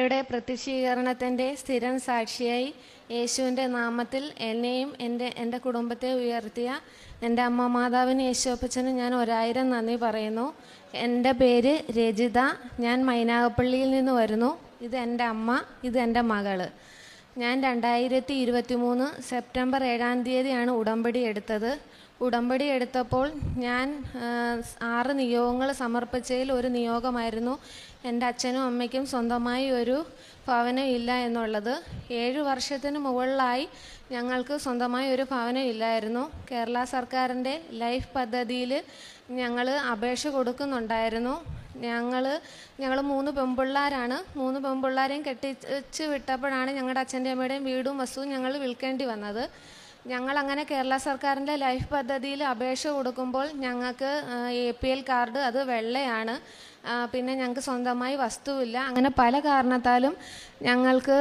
യുടെ പ്രത്യക്ഷീകരണത്തിൻ്റെ സ്ഥിരം സാക്ഷിയായി യേശുവിൻ്റെ നാമത്തിൽ എന്നെയും എൻ്റെ കുടുംബത്തെ ഉയർത്തിയ എൻ്റെ അമ്മ മാതാവിന് യേശുപ്പച്ചന് ഞാൻ 1000 നന്ദി പറയുന്നു. എൻ്റെ പേര് രജിത. ഞാൻ മൈനാഗപ്പള്ളിയിൽ നിന്ന് വരുന്നു. ഇത് എൻ്റെ അമ്മ, ഇത് എൻ്റെ മകള്. ഞാൻ 2023 സെപ്റ്റംബർ 7-ാം തീയതിയാണ് ഉടമ്പടി എടുത്തത്. ഉടമ്പടി എടുത്തപ്പോൾ ഞാൻ 6 നിയോഗങ്ങൾ സമർപ്പിച്ചതിൽ ഒരു നിയോഗമായിരുന്നു എൻ്റെ അച്ഛനും അമ്മയ്ക്കും സ്വന്തമായി ഒരു ഭവനം ഇല്ല എന്നുള്ളത്. 7 വർഷത്തിന് മുകളിലായി ഞങ്ങൾക്ക് സ്വന്തമായി ഒരു ഭവനം ഇല്ലായിരുന്നു. കേരള സർക്കാരിൻ്റെ ലൈഫ് പദ്ധതിയിൽ ഞങ്ങൾ അപേക്ഷ കൊടുക്കുന്നുണ്ടായിരുന്നു. ഞങ്ങൾ 3 പെൺപിള്ളേരാണ്. 3 പെൺപിള്ളേരെയും കെട്ടിച്ച് വിട്ടപ്പോഴാണ് ഞങ്ങളുടെ അച്ഛൻ്റെ അമ്മയുടെയും വീടും വസ്തുവും ഞങ്ങൾ വിൽക്കേണ്ടി വന്നത്. ഞങ്ങളങ്ങനെ കേരള സർക്കാരിൻ്റെ ലൈഫ് പദ്ധതിയിൽ അപേക്ഷ കൊടുക്കുമ്പോൾ ഞങ്ങൾക്ക് APL കാർഡ്, അത് വെള്ളയാണ്. പിന്നെ ഞങ്ങൾക്ക് സ്വന്തമായി വസ്തുവില്ല. അങ്ങനെ പല കാരണത്താലും ഞങ്ങൾക്ക്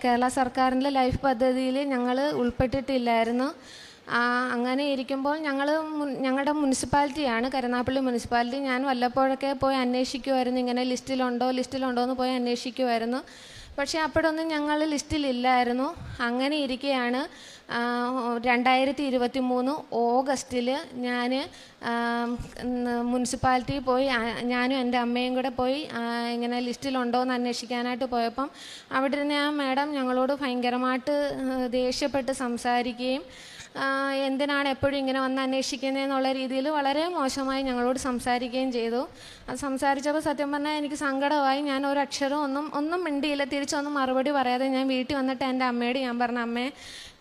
കേരള സർക്കാരിൻ്റെ ലൈഫ് പദ്ധതിയിൽ ഞങ്ങൾ ഉൾപ്പെട്ടിട്ടില്ലായിരുന്നു. അങ്ങനെ ഇരിക്കുമ്പോൾ ഞങ്ങളുടെ മുനിസിപ്പാലിറ്റിയാണ് കരുനാഗപ്പള്ളി മുനിസിപ്പാലിറ്റി. ഞാൻ വല്ലപ്പോഴൊക്കെ പോയി അന്വേഷിക്കുമായിരുന്നു, ഇങ്ങനെ ലിസ്റ്റിലുണ്ടോ എന്ന് പോയി അന്വേഷിക്കുമായിരുന്നു. പക്ഷേ അപ്പോഴൊന്നും ഞങ്ങൾ ലിസ്റ്റിലില്ലായിരുന്നു. അങ്ങനെ ഇരിക്കെയാണ് 2023 ഓഗസ്റ്റിൽ ഞാൻ മുനിസിപ്പാലിറ്റി പോയി, ഞാനും എൻ്റെ അമ്മയും കൂടെ പോയി ഇങ്ങനെ ലിസ്റ്റിലുണ്ടോ എന്ന് അന്വേഷിക്കാനായിട്ട് പോയപ്പം അവിടെ ഇരുന്ന് ആ മാഡം ഞങ്ങളോട് ഭയങ്കരമായിട്ട് ദേഷ്യപ്പെട്ട് സംസാരിക്കുകയും എന്തിനാണ് എപ്പോഴും ഇങ്ങനെ വന്ന് അന്വേഷിക്കുന്നതെന്നുള്ള രീതിയിൽ വളരെ മോശമായി ഞങ്ങളോട് സംസാരിക്കുകയും ചെയ്തു. അത് സംസാരിച്ചപ്പോൾ സത്യം പറഞ്ഞാൽ എനിക്ക് സങ്കടമായി. ഞാൻ ഒരു അക്ഷരം ഒന്നും മിണ്ടിയില്ല. തിരിച്ചൊന്നും മറുപടി പറയാതെ ഞാൻ വീട്ടിൽ വന്നിട്ട് എൻ്റെ അമ്മയോട് ഞാൻ പറഞ്ഞു, അമ്മേ,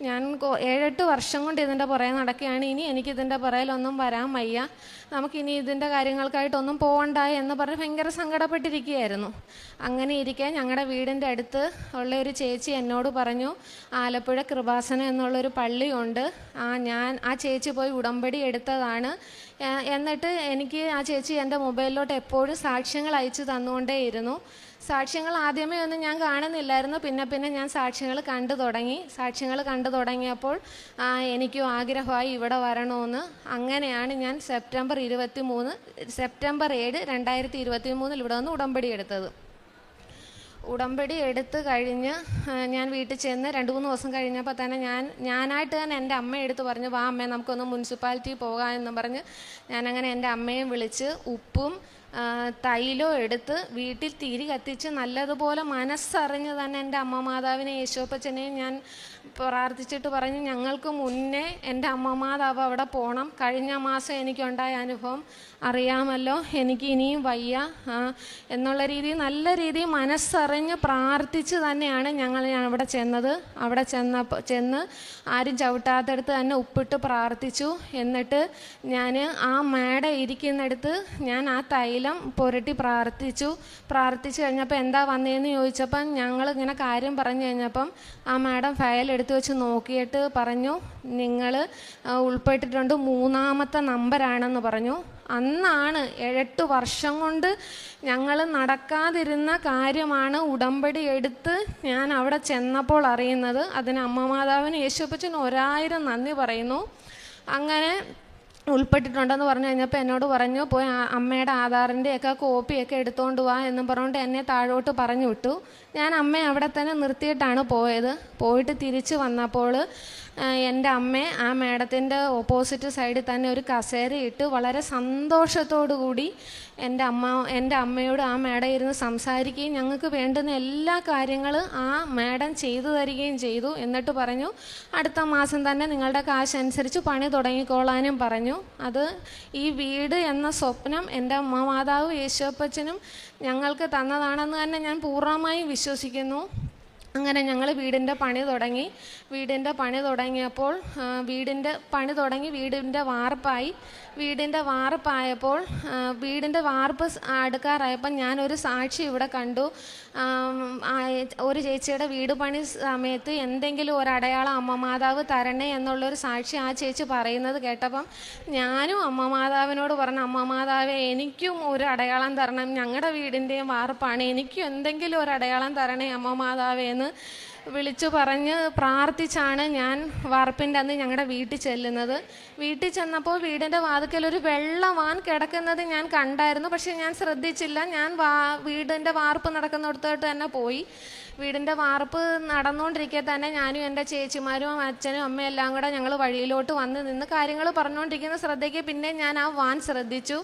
ഞാൻ 7-8 വർഷം കൊണ്ട് ഇതിൻ്റെ പുറകെ നടക്കുകയാണ്. ഇനി എനിക്കിതിൻ്റെ പുറകിലൊന്നും വരാൻ വയ്യ. നമുക്കിനി ഇതിൻ്റെ കാര്യങ്ങൾക്കായിട്ടൊന്നും പോകണ്ട എന്ന് പറഞ്ഞ് ഭയങ്കര സങ്കടപ്പെട്ടിരിക്കുകയായിരുന്നു. അങ്ങനെ ഇരിക്കെ ഞങ്ങളുടെ വീടിൻ്റെ അടുത്ത് ഉള്ള ഒരു ചേച്ചി എന്നോട് പറഞ്ഞു, ആലപ്പുഴ കൃപാസനം എന്നുള്ളൊരു പള്ളിയുണ്ട്, ഞാൻ ആ ചേച്ചി പോയി ഉടമ്പടി എടുത്തതാണ്. എന്നിട്ട് എനിക്ക് ആ ചേച്ചി എൻ്റെ മൊബൈലിലോട്ട് എപ്പോഴും സാക്ഷ്യങ്ങൾ അയച്ചു തന്നുകൊണ്ടേയിരുന്നു. സാക്ഷ്യങ്ങൾ ആദ്യമേ ഒന്നും ഞാൻ കാണുന്നില്ലായിരുന്നു. പിന്നെ ഞാൻ സാക്ഷ്യങ്ങൾ കണ്ടു തുടങ്ങിയപ്പോൾ എനിക്കും ആഗ്രഹമായി ഇവിടെ വരണമെന്ന്. അങ്ങനെയാണ് ഞാൻ സെപ്റ്റംബർ 7, 2023 ഇവിടെ വന്ന് ഉടമ്പടി എടുത്തത്. ഉടമ്പടി എടുത്ത് കഴിഞ്ഞ് ഞാൻ വീട്ടിൽ ചെന്ന് 2-3 ദിവസം കഴിഞ്ഞപ്പോൾ തന്നെ ഞാനായിട്ട് തന്നെ എൻ്റെ അമ്മയെ എടുത്ത് പറഞ്ഞു, വാ അമ്മേ, നമുക്കൊന്ന് മുനിസിപ്പാലിറ്റി പോകാമെന്ന് പറഞ്ഞ് ഞാനങ്ങനെ എൻ്റെ അമ്മയും വിളിച്ച് ഉപ്പും തൈലവും എടുത്ത് വീട്ടിൽ തിരി കത്തിച്ച് നല്ലതുപോലെ മനസ്സറിഞ്ഞ് തന്നെ എൻ്റെ അമ്മ മാതാവിനെ യേശുപ്പച്ചനെയും ഞാൻ പ്രാർത്ഥിച്ചിട്ട് പറഞ്ഞു, ഞങ്ങൾക്ക് മുന്നേ എൻ്റെ അമ്മ മാതാവ് അവിടെ പോകണം. കഴിഞ്ഞ മാസം എനിക്കുണ്ടായ അനുഭവം അറിയാമല്ലോ, എനിക്ക് ഇനിയും വയ്യ എന്നുള്ള രീതിയിൽ നല്ല രീതിയിൽ മനസ്സറിഞ്ഞ് പ്രാർത്ഥിച്ച് തന്നെയാണ് ഞാൻ അവിടെ ചെന്നത്. അവിടെ ചെന്ന് ആരും ചവിട്ടാത്തടുത്ത് തന്നെ ഉപ്പിട്ട് പ്രാർത്ഥിച്ചു. എന്നിട്ട് ഞാൻ ആ മേട ഇരിക്കുന്നിടത്ത് ഞാൻ ആ തൈലം പുരട്ടി പ്രാർത്ഥിച്ചു കഴിഞ്ഞപ്പോൾ എന്താ വന്നതെന്ന് ചോദിച്ചപ്പം ഞങ്ങളിങ്ങനെ കാര്യം പറഞ്ഞു കഴിഞ്ഞപ്പം ആ മാഡം ഫയൽ എടുത്ത് വെച്ച് നോക്കിയിട്ട് പറഞ്ഞു, നിങ്ങൾ ഉൾപ്പെട്ടിട്ടുണ്ട് 3-ാമത്തെ നമ്പരാണെന്ന് പറഞ്ഞു. അന്നാണ് 8 വർഷം കൊണ്ട് ഞങ്ങൾ നടക്കാതിരുന്ന കാര്യമാണ് ഉടമ്പടി എടുത്ത് ഞാൻ അവിടെ ചെന്നപ്പോൾ അറിയുന്നത്. അതിന് അമ്മ മാതാവിന് യേശുപ്പച്ചന് 1000 നന്ദി പറയുന്നു. അങ്ങനെ ഉൾപ്പെട്ടിട്ടുണ്ടെന്ന് പറഞ്ഞു കഴിഞ്ഞപ്പോൾ എന്നോട് പറഞ്ഞു, പോയി അമ്മയുടെ ആധാറിൻ്റെയൊക്കെ കോപ്പിയൊക്കെ എടുത്തുകൊണ്ട് വാ എന്നും പറഞ്ഞുകൊണ്ട് എന്നെ താഴോട്ട് പറഞ്ഞു വിട്ടു. ഞാൻ അമ്മയെ അവിടെ തന്നെ നിർത്തിയിട്ടാണ് പോയത്. പോയിട്ട് തിരിച്ച് വന്നപ്പോൾ എൻ്റെ അമ്മയെ ആ മാഡത്തിൻ്റെ ഓപ്പോസിറ്റ് സൈഡിൽ തന്നെ ഒരു കസേരയിട്ട് വളരെ സന്തോഷത്തോടു കൂടി എൻ്റെ അമ്മയോട് ആ മാഡം ഇരുന്ന് സംസാരിക്കുകയും ഞങ്ങൾക്ക് വേണ്ടുന്ന എല്ലാ കാര്യങ്ങളും ആ മാഡം ചെയ്തു തരികയും ചെയ്തു. എന്നിട്ട് പറഞ്ഞു, അടുത്ത മാസം തന്നെ നിങ്ങളുടെ കാശ് അനുസരിച്ച് പണി തുടങ്ങിക്കോളാനും പറഞ്ഞു. അത് ഈ വീട് എന്ന സ്വപ്നം എൻ്റെ അമ്മ മാതാവ് യേശുപ്പച്ചനും ഞങ്ങൾക്ക് തന്നതാണെന്ന് തന്നെ ഞാൻ പൂർണ്ണമായും വിശ്വസിക്കുന്നു. അങ്ങനെ ഞങ്ങൾ വീടിൻ്റെ പണി തുടങ്ങിയപ്പോൾ വീടിൻ്റെ വാർപ്പായപ്പോൾ വീടിൻ്റെ വാർപ്പ് അടുക്കാറായപ്പോൾ ഞാനൊരു സാക്ഷി ഇവിടെ കണ്ടു. ഒരു ചേച്ചിയുടെ വീട് പണി സമയത്ത് എന്തെങ്കിലും ഒരു അടയാളം അമ്മ മാതാവ് തരണേ എന്നുള്ളൊരു സാക്ഷി ആ ചേച്ചി പറയുന്നത് കേട്ടപ്പം ഞാനും അമ്മ മാതാവിനോട് പറഞ്ഞു, അമ്മ മാതാവേ, എനിക്കും ഒരു അടയാളം തരണം, ഞങ്ങളുടെ വീടിൻ്റെയും വാർപ്പാണ്, എനിക്കും എന്തെങ്കിലും ഒരു അടയാളം തരണേ അമ്മ മാതാവേ എന്ന് വിളിച്ചു പറഞ്ഞ് പ്രാർത്ഥിച്ചാണ് ഞാൻ വാർപ്പിൻ്റെ അന്ന് ഞങ്ങളുടെ വീട്ടിൽ ചെല്ലുന്നത്. വീട്ടിൽ ചെന്നപ്പോൾ വീടിൻ്റെ വാതിക്കൽ ഒരു വെള്ള വാൻ കിടക്കുന്നത് ഞാൻ കണ്ടായിരുന്നു. പക്ഷേ ഞാൻ ശ്രദ്ധിച്ചില്ല. ഞാൻ വീടിൻ്റെ വാർപ്പ് നടക്കുന്നിടത്തോട്ട് തന്നെ പോയി. വീടിൻ്റെ വാർപ്പ് നടന്നുകൊണ്ടിരിക്കെ തന്നെ ഞാനും എൻ്റെ ചേച്ചിമാരും അച്ഛനും അമ്മയും എല്ലാം കൂടെ ഞങ്ങൾ വഴിയിലോട്ട് വന്ന് നിന്ന് കാര്യങ്ങൾ പറഞ്ഞുകൊണ്ടിരിക്കുന്ന ശ്രദ്ധയ്ക്ക് പിന്നെ ഞാൻ ആ വാൻ ശ്രദ്ധിച്ചു.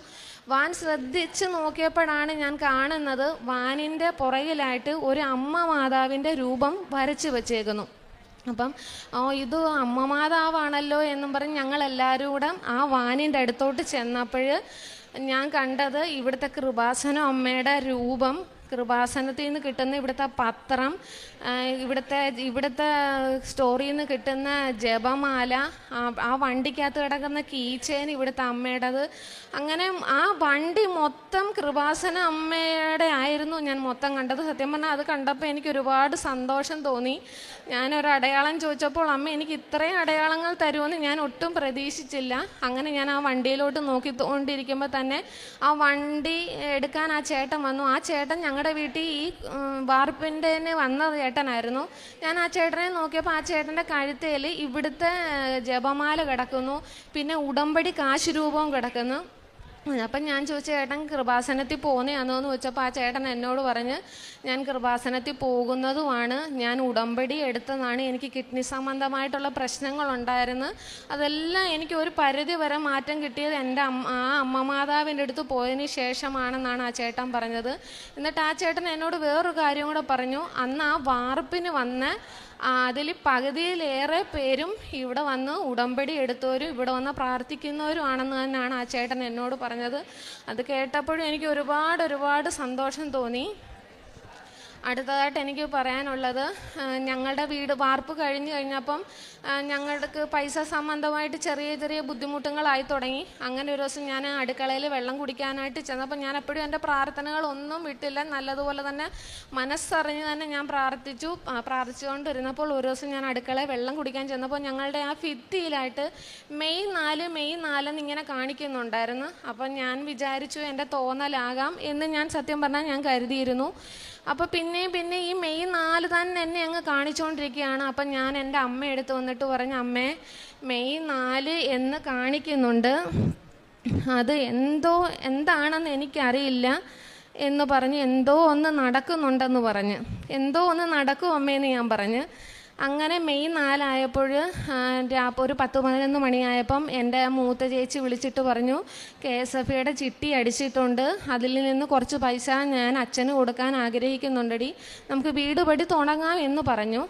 വാൻ ശ്രദ്ധിച്ച് നോക്കിയപ്പോഴാണ് ഞാൻ കാണുന്നത് വാനിൻ്റെ പുറകിലായിട്ട് ഒരു അമ്മ മാതാവിൻ്റെ രൂപം വരച്ച് വെച്ചേക്കുന്നു. അപ്പം ഇത് അമ്മ മാതാവാണല്ലോ എന്നും പറഞ്ഞ് ഞങ്ങളെല്ലാവരും കൂടെ ആ വാനിൻ്റെ അടുത്തോട്ട് ചെന്നപ്പോൾ ഞാൻ കണ്ടത് ഇവിടുത്തെ കൃപാസനം അമ്മയുടെ രൂപം, കൃപാസനത്തിൽ നിന്ന് കിട്ടുന്ന ഇവിടുത്തെ പത്രം, ഇവിടുത്തെ സ്റ്റോറിൽ നിന്ന് കിട്ടുന്ന ജപമാല, ആ വണ്ടിക്കകത്ത് കിടക്കുന്ന കീച്ചേൻ ഇവിടുത്തെ അമ്മയുടേത്. അങ്ങനെ ആ വണ്ടി മൊത്തം കൃപാസന അമ്മയുടെ ആയിരുന്നു ഞാൻ മൊത്തം കണ്ടത്. സത്യം പറഞ്ഞാൽ അത് കണ്ടപ്പോൾ എനിക്ക് ഒരുപാട് സന്തോഷം തോന്നി. ഞാനൊരു അടയാളം ചോദിച്ചപ്പോൾ അമ്മ എനിക്ക് ഇത്രയും അടയാളങ്ങൾ തരുമെന്ന് ഞാൻ ഒട്ടും പ്രതീക്ഷിച്ചില്ല. അങ്ങനെ ഞാൻ ആ വണ്ടിയിലോട്ട് നോക്കിക്കൊണ്ടിരിക്കുമ്പോൾ തന്നെ ആ വണ്ടി എടുക്കാൻ ആ ചേട്ടൻ വന്നു. ആ ചേട്ടൻ ഞങ്ങളുടെ വീട്ടിൽ ഈ വാർപ്പിൻ്റെ വന്ന ചേട്ടനായിരുന്നു. ഞാൻ ആ ചേട്ടനെ നോക്കിയപ്പോൾ ആ ചേട്ടൻ്റെ കഴുത്തേൽ ഇവിടുത്തെ ജപമാല കിടക്കുന്നു, പിന്നെ ഉടമ്പടി കാശ് രൂപവും കിടക്കുന്നു. അപ്പം ഞാൻ ചോദിച്ച ചേട്ടൻ കൃപാസനത്തിൽ പോകുന്നതാണോ എന്ന് ചോദിച്ചപ്പോൾ ആ ചേട്ടൻ എന്നോട് പറഞ്ഞ് ഞാൻ കൃപാസനത്തിൽ പോകുന്നതുമാണ്, ഞാൻ ഉടമ്പടി എടുത്തതാണ്, എനിക്ക് കിഡ്നി സംബന്ധമായിട്ടുള്ള പ്രശ്നങ്ങളുണ്ടായിരുന്നു, അതെല്ലാം എനിക്ക് ഒരു പരിധി വരെ മാറ്റം കിട്ടിയത് എൻ്റെ അമ്മ മാതാവിൻ്റെ അടുത്ത് പോയതിന് ശേഷമാണെന്നാണ് ആ ചേട്ടൻ പറഞ്ഞത്. എന്നിട്ട് ആ ചേട്ടൻ എന്നോട് വേറൊരു കാര്യം കൂടെ പറഞ്ഞു. അന്ന് ആ വാർപ്പിന് വന്ന അതിൽ പകുതിയിലേറെ പേരും ഇവിടെ വന്ന് ഉടമ്പടി എടുത്തവരും ഇവിടെ വന്ന് പ്രാർത്ഥിക്കുന്നവരും ആണെന്ന് തന്നെയാണ് ആ ചേട്ടൻ എന്നോട് പറഞ്ഞത്. അത് കേട്ടപ്പോഴും എനിക്ക് ഒരുപാട് സന്തോഷം തോന്നി. അടുത്തതായിട്ട് എനിക്ക് പറയാനുള്ളത്, ഞങ്ങളുടെ വീട് വാർപ്പ് കഴിഞ്ഞപ്പം ഞങ്ങൾക്ക് പൈസ സംബന്ധമായിട്ട് ചെറിയ ബുദ്ധിമുട്ടുകളായി തുടങ്ങി. അങ്ങനെ ഒരു ദിവസം ഞാൻ അടുക്കളയിൽ വെള്ളം കുടിക്കാനായിട്ട് ചെന്നപ്പോൾ ഞാൻ എപ്പോഴും എൻ്റെ പ്രാർത്ഥനകളൊന്നും വിട്ടില്ല, നല്ലതുപോലെ തന്നെ മനസ്സറിഞ്ഞ് തന്നെ ഞാൻ പ്രാർത്ഥിച്ചുകൊണ്ടിരുന്നപ്പോൾ ഒരു ദിവസം ഞാൻ അടുക്കളയിൽ വെള്ളം കുടിക്കാൻ ചെന്നപ്പോൾ ഞങ്ങളുടെ ആ ഭിത്തിയിലായിട്ട് മെയ് 4 എന്നിങ്ങനെ കാണിക്കുന്നുണ്ടായിരുന്നു. അപ്പം ഞാൻ വിചാരിച്ചു എൻ്റെ തോന്നലാകാം എന്ന് ഞാൻ സത്യം പറഞ്ഞാൽ ഞാൻ കരുതിയിരുന്നു. അപ്പോൾ പിന്നെ ഈ മെയ് 4 തന്നെ എന്നെ അങ്ങ് കാണിച്ചുകൊണ്ടിരിക്കുകയാണ്. അപ്പം ഞാൻ എൻ്റെ അമ്മ എടുത്ത് വന്നിട്ട് പറഞ്ഞു, അമ്മേ മെയ് 4 എന്ന് കാണിക്കുന്നുണ്ട്, അത് എന്താണെന്ന് എനിക്കറിയില്ല എന്ന് പറഞ്ഞ് എന്തോ ഒന്ന് നടക്കുന്നുണ്ടെന്ന് പറഞ്ഞ്, എന്തോ ഒന്ന് നടക്കും അമ്മയെന്ന് ഞാൻ പറഞ്ഞ്. അങ്ങനെ മെയ് 4 ആയപ്പോൾ ഒരു 10-11 മണിയായപ്പം എൻ്റെ മൂത്ത ചേച്ചി വിളിച്ചിട്ട് പറഞ്ഞു, KSFയുടെ ചിട്ടി അടിച്ചിട്ടുണ്ട്, അതിൽ നിന്ന് കുറച്ച് പൈസ ഞാൻ അച്ഛന് കൊടുക്കാൻ ആഗ്രഹിക്കുന്നുണ്ടടി, നമുക്ക് വീട് പടി തുടങ്ങാം എന്ന് പറഞ്ഞു.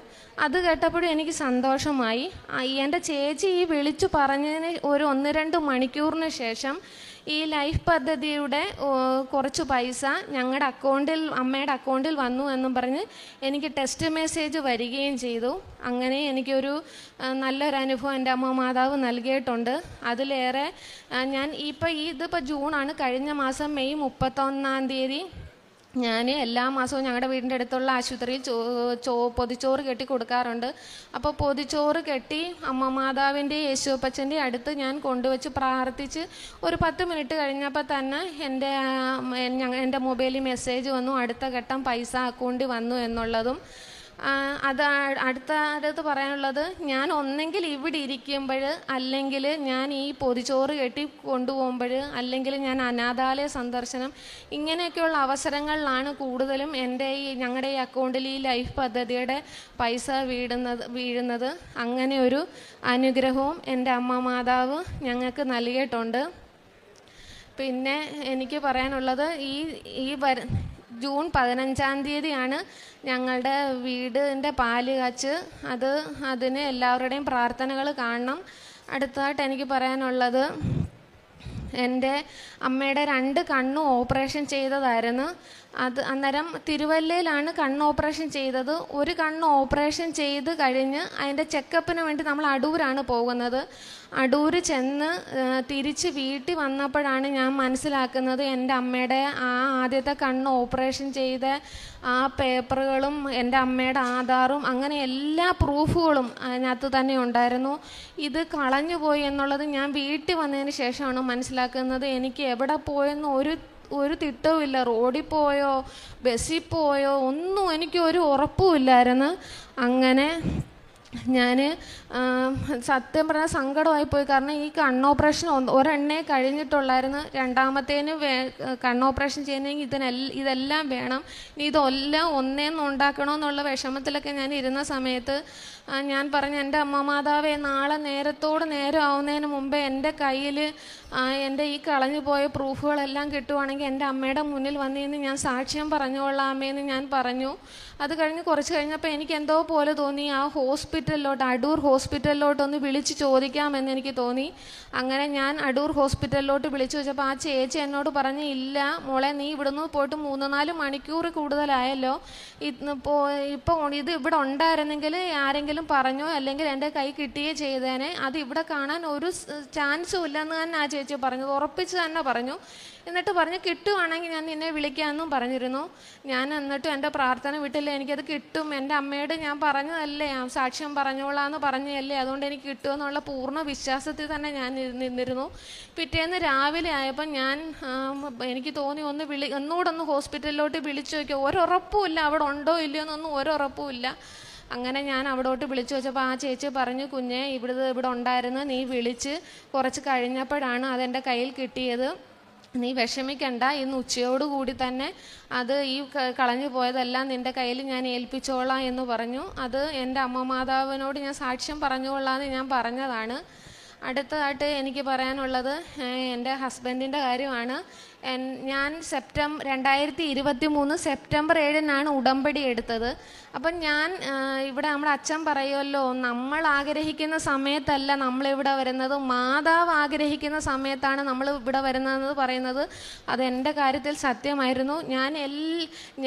അത് കേട്ടപ്പോഴും എനിക്ക് സന്തോഷമായി. എൻ്റെ ചേച്ചി ഈ വിളിച്ചു പറഞ്ഞതിന് ഒരു 1-2 മണിക്കൂറിന് ശേഷം ഈ ലൈഫ് പദ്ധതിയുടെ കുറച്ച് പൈസ ഞങ്ങളുടെ അമ്മയുടെ അക്കൗണ്ടിൽ വന്നു എന്നും പറഞ്ഞ് എനിക്ക് ടെക്സ്റ്റ് മെസ്സേജ് വരികയും ചെയ്തു. അങ്ങനെ എനിക്കൊരു നല്ലൊരു അനുഭവം എൻ്റെ അമ്മ മാതാവ് നൽകിയിട്ടുണ്ട്. അതിലേറെ ഞാൻ ഇതിപ്പോൾ ജൂണാണ്, കഴിഞ്ഞ മാസം മെയ് 31 ഞാൻ എല്ലാ മാസവും ഞങ്ങളുടെ വീടിൻ്റെ അടുത്തുള്ള ആശുപത്രിയിൽ പൊതിച്ചോറ് കെട്ടി കൊടുക്കാറുണ്ട്. അപ്പോൾ പൊതിച്ചോറ് കെട്ടി അമ്മ മാതാവിൻ്റെ യേശുപ്പച്ചൻ്റെ അടുത്ത് ഞാൻ കൊണ്ടുവച്ച് പ്രാർത്ഥിച്ച് ഒരു 10 മിനിറ്റ് കഴിഞ്ഞപ്പോൾ തന്നെ എൻ്റെ മൊബൈലിൽ മെസ്സേജ് വന്നു, അടുത്ത ഘട്ടം പൈസ അക്കൗണ്ടിൽ വന്നു എന്നുള്ളതും. അടുത്ത് പറയാനുള്ളത്, ഞാൻ ഒന്നെങ്കിൽ ഇവിടെ ഇരിക്കുമ്പോൾ, അല്ലെങ്കിൽ ഞാൻ ഈ പൊതിച്ചോറ് കെട്ടി കൊണ്ടുപോകുമ്പോൾ, അല്ലെങ്കിൽ ഞാൻ അനാഥാലയ സന്ദർശനം, ഇങ്ങനെയൊക്കെയുള്ള അവസരങ്ങളിലാണ് കൂടുതലും ഞങ്ങളുടെ ഈ അക്കൗണ്ടിൽ ഈ ലൈഫ് പദ്ധതിയുടെ പൈസ വീഴുന്നത്. അങ്ങനെ ഒരു അനുഗ്രഹവും എൻ്റെ അമ്മ മാതാവ് ഞങ്ങൾക്ക് നൽകിയിട്ടുണ്ട്. പിന്നെ എനിക്ക് പറയാനുള്ളത്, ജൂൺ 15 ഞങ്ങളുടെ വീടിൻ്റെ പാല് കാച്ച്. അതിന് എല്ലാവരുടെയും പ്രാർത്ഥനകൾ കാണണം. അടുത്തതായിട്ട് എനിക്ക് പറയാനുള്ളത്, എൻ്റെ അമ്മയുടെ 2 കണ്ണും ഓപ്പറേഷൻ ചെയ്തതായിരുന്നു. അന്നേരം തിരുവല്ലയിലാണ് കണ്ണ് ഓപ്പറേഷൻ ചെയ്തത്. ഒരു കണ്ണ് ഓപ്പറേഷൻ ചെയ്ത് കഴിഞ്ഞ് അതിൻ്റെ ചെക്കപ്പിന് വേണ്ടി നമ്മൾ അടൂരാണ് പോകുന്നത്. അടൂർ ചെന്ന് തിരിച്ച് വീട്ടിൽ വന്നപ്പോഴാണ് ഞാൻ മനസ്സിലാക്കുന്നത് എൻ്റെ അമ്മയുടെ ആദ്യത്തെ കണ്ണ് ഓപ്പറേഷൻ ചെയ്ത ആ പേപ്പറുകളും എൻ്റെ അമ്മയുടെ ആധാറും അങ്ങനെ എല്ലാ പ്രൂഫുകളും അതിനകത്ത് തന്നെ ഉണ്ടായിരുന്നു. ഇത് കളഞ്ഞു പോയി എന്നുള്ളത് ഞാൻ വീട്ടിൽ വന്നതിന് ശേഷമാണ് മനസ്സിലാക്കുന്നത്. എനിക്ക് എവിടെ പോയെന്ന് ഒരു തിട്ടവുമില്ല. റോഡിൽ പോയോ ബസ്സിൽ പോയോ ഒന്നും എനിക്കൊരു ഉറപ്പുമില്ലായിരുന്നു. അങ്ങനെ ഞാൻ സത്യം പറഞ്ഞാൽ സങ്കടമായിപ്പോയി. കാരണം ഈ കണ്ണോപ്പറേഷൻ ഒരെണ്ണേ കഴിഞ്ഞിട്ടുള്ളായിരുന്നു. രണ്ടാമത്തേന് കണ്ണോപ്പറേഷൻ ചെയ്യുന്നെങ്കിൽ ഇതെല്ലാം വേണം. ഇനി ഇതെല്ലാം ഒന്നേന്ന് ഉണ്ടാക്കണമെന്നുള്ള വിഷമത്തിലൊക്കെ ഞാൻ ഇരുന്ന സമയത്ത് ഞാൻ പറഞ്ഞു, എൻ്റെ അമ്മ മാതാവേ, നാളെ നേരം ആവുന്നതിന് മുമ്പേ എൻ്റെ കയ്യിൽ എൻ്റെ ഈ കളഞ്ഞു പോയ പ്രൂഫുകളെല്ലാം കിട്ടുവാണെങ്കിൽ എൻ്റെ അമ്മയുടെ മുന്നിൽ വന്നിരുന്ന് ഞാൻ സാക്ഷ്യം പറഞ്ഞുകൊള്ളാമേന്ന് ഞാൻ പറഞ്ഞു. അത് കഴിഞ്ഞ് കുറച്ച് കഴിഞ്ഞപ്പോൾ എനിക്ക് എന്തോ പോലെ തോന്നി, ആ ഹോസ്പിറ്റലിലോട്ട്, അടൂർ ഹോസ്പിറ്റലിലോട്ടൊന്ന് വിളിച്ച് ചോദിക്കാമെന്ന് എനിക്ക് തോന്നി. അങ്ങനെ ഞാൻ അടൂർ ഹോസ്പിറ്റലിലോട്ട് വിളിച്ചു വെച്ചപ്പോൾ ആ ചേച്ചി എന്നോട് പറഞ്ഞു, ഇല്ല മോളെ, നീ ഇവിടുന്ന് പോയിട്ട് 3-4 മണിക്കൂർ കൂടുതലായല്ലോ. ഇപ്പോൾ ഇത് ഇവിടെ ഉണ്ടായിരുന്നെങ്കിൽ ആരെങ്കിലും പറഞ്ഞോ അല്ലെങ്കിൽ എൻ്റെ കൈ കിട്ടുകയോ ചെയ്തേനെ. അത് ഇവിടെ കാണാൻ ഒരു ചാൻസും ഇല്ലെന്ന് തന്നെ ആ ചേച്ചി പറഞ്ഞത്, ഉറപ്പിച്ച് തന്നെ പറഞ്ഞു. എന്നിട്ട് പറഞ്ഞ് കിട്ടുവാണെങ്കിൽ ഞാൻ നിന്നെ വിളിക്കാമെന്നും പറഞ്ഞിരുന്നു. ഞാൻ എന്നിട്ടും എൻ്റെ പ്രാർത്ഥന വിട്ടില്ല. എനിക്കത് കിട്ടും, എൻ്റെ അമ്മയോട് ഞാൻ പറഞ്ഞതല്ലേ, സാക്ഷ്യം പറഞ്ഞോളാന്ന് പറഞ്ഞതല്ലേ, അതുകൊണ്ട് എനിക്ക് കിട്ടുമെന്നുള്ള പൂർണ്ണ വിശ്വാസത്തിൽ തന്നെ ഞാൻ നിന്നിരുന്നു. പിറ്റേന്ന് രാവിലെ ആയപ്പോൾ എനിക്ക് തോന്നി ഒന്നുകൂടെ ഹോസ്പിറ്റലിലോട്ട് വിളിച്ചു നോക്കിയോ, ഒരുറപ്പുമില്ല അവിടെ ഉണ്ടോ ഇല്ലയോ എന്നൊന്നും ഒരുറപ്പുമില്ല. അങ്ങനെ ഞാൻ അവിടോട്ട് വിളിച്ചു വെച്ചപ്പോൾ ആ ചേച്ചി പറഞ്ഞു, കുഞ്ഞെ, ഇവിടെ ഉണ്ടായിരുന്നു, നീ വിളിച്ച് കുറച്ച് കഴിഞ്ഞപ്പോഴാണ് അതെൻ്റെ കയ്യിൽ കിട്ടിയത്, നീ വിഷമിക്കണ്ട, ഇന്ന് ഉച്ചയോടുകൂടി തന്നെ അത് ഈ കളഞ്ഞു പോയതെല്ലാം നിൻ്റെ കയ്യിൽ ഞാൻ ഏൽപ്പിച്ചോളാം എന്ന് പറഞ്ഞു. അത് എൻ്റെ അമ്മ മാതാവിനോട് ഞാൻ സാക്ഷ്യം പറഞ്ഞുകൊള്ളാമെന്ന് ഞാൻ പറഞ്ഞതാണ്. അടുത്തതായിട്ട് എനിക്ക് പറയാനുള്ളത് എൻ്റെ ഹസ്ബൻഡിൻ്റെ കാര്യമാണ്. ഞാൻ 2023 സെപ്റ്റംബർ 7 ഉടമ്പടി എടുത്തത്. അപ്പം ഞാൻ ഇവിടെ നമ്മുടെ അച്ഛൻ പറയുമല്ലോ, നമ്മൾ ആഗ്രഹിക്കുന്ന സമയത്തല്ല നമ്മളിവിടെ വരുന്നത്, മാതാവ് ആഗ്രഹിക്കുന്ന സമയത്താണ് നമ്മൾ ഇവിടെ വരുന്നതെന്ന് പറയുന്നത്. അത് എൻ്റെ കാര്യത്തിൽ സത്യമായിരുന്നു.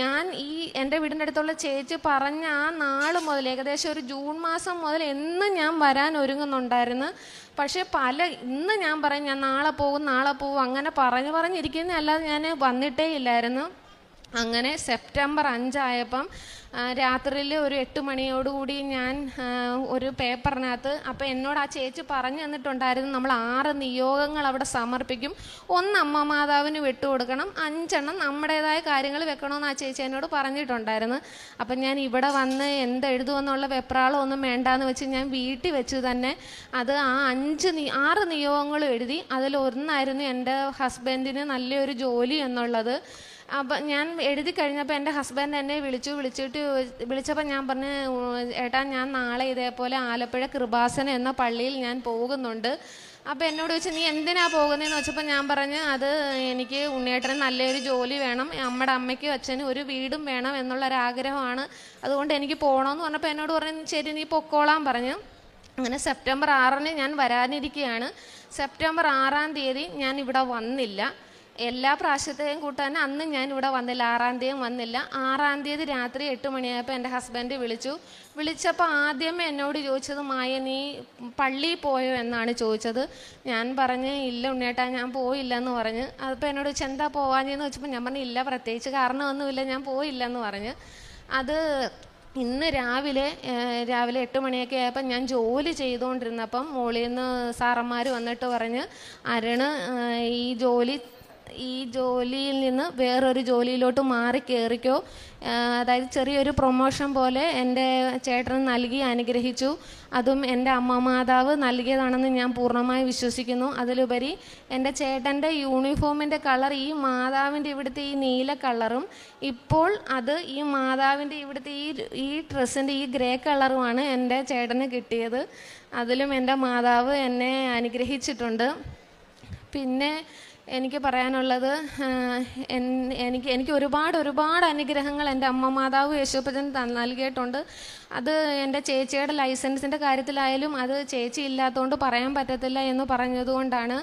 ഞാൻ ഈ എൻ്റെ വീടിൻ്റെ അടുത്തുള്ള ചേച്ചി പറഞ്ഞ ആ നാൾ മുതൽ, ഏകദേശം ഒരു ജൂൺ മാസം മുതൽ എന്നും ഞാൻ വരാൻ ഒരുങ്ങുന്നുണ്ടായിരുന്നു. പക്ഷേ ഇന്ന് ഞാൻ പറയും, ഞാൻ നാളെ പോകും അങ്ങനെ പറഞ്ഞിരിക്കുന്നതല്ലാതെ ഞാൻ വന്നിട്ടേ ഇല്ലായിരുന്നു. അങ്ങനെ സെപ്റ്റംബർ 5 ആയപ്പം രാത്രിയിൽ ഒരു 8 മണിയോടുകൂടി ഞാൻ ഒരു പേപ്പറിനകത്ത്, അപ്പോൾ എന്നോട് ആ ചേച്ചി പറഞ്ഞു തന്നിട്ടുണ്ടായിരുന്നു, നമ്മൾ 6 നിയോഗങ്ങൾ അവിടെ സമർപ്പിക്കും, 1 അമ്മ മാതാവിന് വിട്ടുകൊടുക്കണം, 5 എണ്ണം നമ്മുടേതായ കാര്യങ്ങൾ വെക്കണമെന്ന് ആ ചേച്ചി എന്നോട് പറഞ്ഞിട്ടുണ്ടായിരുന്നു. അപ്പം ഞാൻ ഇവിടെ വന്ന് എന്തെഴുതുമെന്നുള്ള വെപ്രാളം ഒന്നും വേണ്ടാന്ന് വെച്ച് ഞാൻ വീട്ടിൽ വെച്ച് തന്നെ അത് ആ 6 നിയോഗങ്ങളും എഴുതി. അതിലൊന്നായിരുന്നു എൻ്റെ ഹസ്ബൻഡിന് നല്ലൊരു ജോലി എന്നുള്ളത്. അപ്പം ഞാൻ എഴുതി കഴിഞ്ഞപ്പോൾ എൻ്റെ ഹസ്ബൻഡ് എന്നെ വിളിച്ചപ്പോൾ ഞാൻ പറഞ്ഞു, ഏട്ടാ, ഞാൻ നാളെ ഇതേപോലെ ആലപ്പുഴ കൃപാസനം എന്ന പള്ളിയിൽ ഞാൻ പോകുന്നുണ്ട്. അപ്പോൾ എന്നോട് ചോദിച്ചു, നീ എന്തിനാണ് പോകുന്നതെന്ന് വെച്ചപ്പോൾ ഞാൻ പറഞ്ഞു, അത് എനിക്ക് ഉണ്ണിയേട്ടന് നല്ലൊരു ജോലി വേണം, നമ്മുടെ അമ്മയ്ക്കും അച്ഛനും ഒരു വീടും വേണം എന്നുള്ളൊരാഗ്രഹമാണ്, അതുകൊണ്ട് എനിക്ക് പോകണമെന്ന് പറഞ്ഞപ്പോൾ എന്നോട് പറഞ്ഞു, ശരി നീ പൊക്കോളാൻ പറഞ്ഞു. അങ്ങനെ സെപ്റ്റംബർ 6 ഞാൻ വരാനിരിക്കുകയാണ്. സെപ്റ്റംബർ 6 ഞാൻ ഇവിടെ വന്നില്ല. എല്ലാ പ്രാവശ്യത്തെയും കൂട്ടാൻ അന്ന് ഞാൻ ഇവിടെ വന്നില്ല, 6 വന്നില്ല. 6 രാത്രി 8 മണിയായപ്പോൾ എൻ്റെ ഹസ്ബൻഡ് വിളിച്ചപ്പോൾ ആദ്യമേ എന്നോട് ചോദിച്ചത്, മായ, നീ പള്ളിയിൽ പോയോ എന്നാണ് ചോദിച്ചത്. ഞാൻ പറഞ്ഞ്, ഇല്ല ഉണ്ണിയേട്ടാ, ഞാൻ പോയില്ലെന്ന് പറഞ്ഞ്. അതിപ്പോൾ എന്നോട് ചോദിച്ചു, എന്താ പോവാഞ്ഞെന്ന് വെച്ചപ്പോൾ ഞാൻ പറഞ്ഞു, ഇല്ല, പ്രത്യേകിച്ച് കാരണമൊന്നുമില്ല, ഞാൻ പോയില്ലെന്ന് പറഞ്ഞ്. അത് ഇന്ന് രാവിലെ 8 മണിയൊക്കെ ആയപ്പോൾ ഞാൻ ജോലി ചെയ്തുകൊണ്ടിരുന്നപ്പം മുകളിൽ നിന്ന് സാറന്മാർ വന്നിട്ട് പറഞ്ഞ്, അരുണ് ഈ ജോലിയിൽ നിന്ന് വേറൊരു ജോലിയിലോട്ട് മാറി കയറിക്കോ, അതായത് ചെറിയൊരു പ്രൊമോഷൻ പോലെ എൻ്റെ ചേട്ടന് നൽകി അനുഗ്രഹിച്ചു. അതും എൻ്റെ അമ്മ മാതാവ് നൽകിയതാണെന്ന് ഞാൻ പൂർണ്ണമായി വിശ്വസിക്കുന്നു. അതിലുപരി എൻ്റെ ചേട്ടൻ്റെ യൂണിഫോമിൻ്റെ കളർ ഈ മാതാവിൻ്റെ ഇവിടുത്തെ ഈ നീല കളറും, ഇപ്പോൾ അത് ഈ മാതാവിൻ്റെ ഇവിടുത്തെ ഈ ഡ്രസ്സിൻ്റെ ഈ ഗ്രേ കളറുമാണ് എൻ്റെ ചേട്ടന് കിട്ടിയത്. അതിലും എൻ്റെ മാതാവ് എന്നെ അനുഗ്രഹിച്ചിട്ടുണ്ട്. പിന്നെ എനിക്ക് പറയാനുള്ളത്, എനിക്ക് ഒരുപാട് അനുഗ്രഹങ്ങൾ എൻ്റെ അമ്മ മാതാവ് യേശുപ്പച്ചൻ നൽകിയിട്ടുണ്ട്. അത് എൻ്റെ ചേച്ചിയുടെ ലൈസൻസിൻ്റെ കാര്യത്തിലായാലും അത് ചേച്ചി ഇല്ലാത്തതുകൊണ്ട് പറയാൻ പറ്റത്തില്ല എന്ന് പറഞ്ഞതുകൊണ്ടാണ്.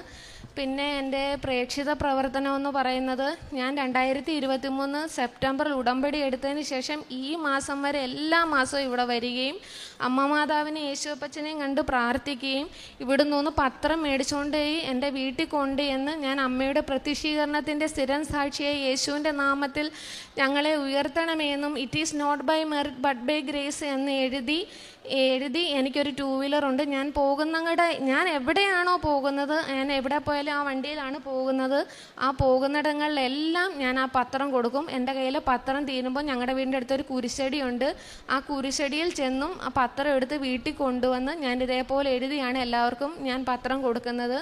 പിന്നെ എൻ്റെ പ്രേക്ഷിത പ്രവർത്തനം എന്ന് പറയുന്നത്, ഞാൻ 2023 സെപ്റ്റംബറിൽ ഉടമ്പടി എടുത്തതിന് ശേഷം ഈ മാസം വരെ എല്ലാ മാസവും ഇവിടെ വരികയും അമ്മ മാതാവിനെ യേശുപ്പച്ചനെയും കണ്ട് പ്രാർത്ഥിക്കുകയും ഇവിടെ നിന്ന് പത്രം മേടിച്ചുകൊണ്ട് എൻ്റെ വീട്ടിൽ കൊണ്ടുചെന്ന് ഞാൻ അമ്മയുടെ പ്രത്യക്ഷീകരണത്തിൻ്റെ സ്ഥിരം സാക്ഷിയായി യേശുവിൻ്റെ നാമത്തിൽ ഞങ്ങളെ ഉയർത്തണമെന്നും it is not by merit but by grace എന്ന് എഴുതി എനിക്കൊരു 2 വീലറുണ്ട്. ഞാൻ എവിടെയാണോ പോകുന്നത്, ഞാൻ എവിടെ പോയാലും പോയാലും ആ വണ്ടിയിലാണ് പോകുന്നത്. ആ പോകുന്നിടങ്ങളിലെല്ലാം ഞാൻ ആ പത്രം കൊടുക്കും. എൻ്റെ കയ്യിൽ പത്രം തീരുമ്പോൾ ഞങ്ങളുടെ വീടിൻ്റെ അടുത്തൊരു കുരിശടിയുണ്ട്. ആ കുരിശടിയിൽ ചെന്നും ആ പത്രം എടുത്ത് വീട്ടിൽ കൊണ്ടുവന്ന് ഞാൻ ഇതേപോലെ എഴുതിയാണ് എല്ലാവർക്കും ഞാൻ പത്രം കൊടുക്കുന്നത്.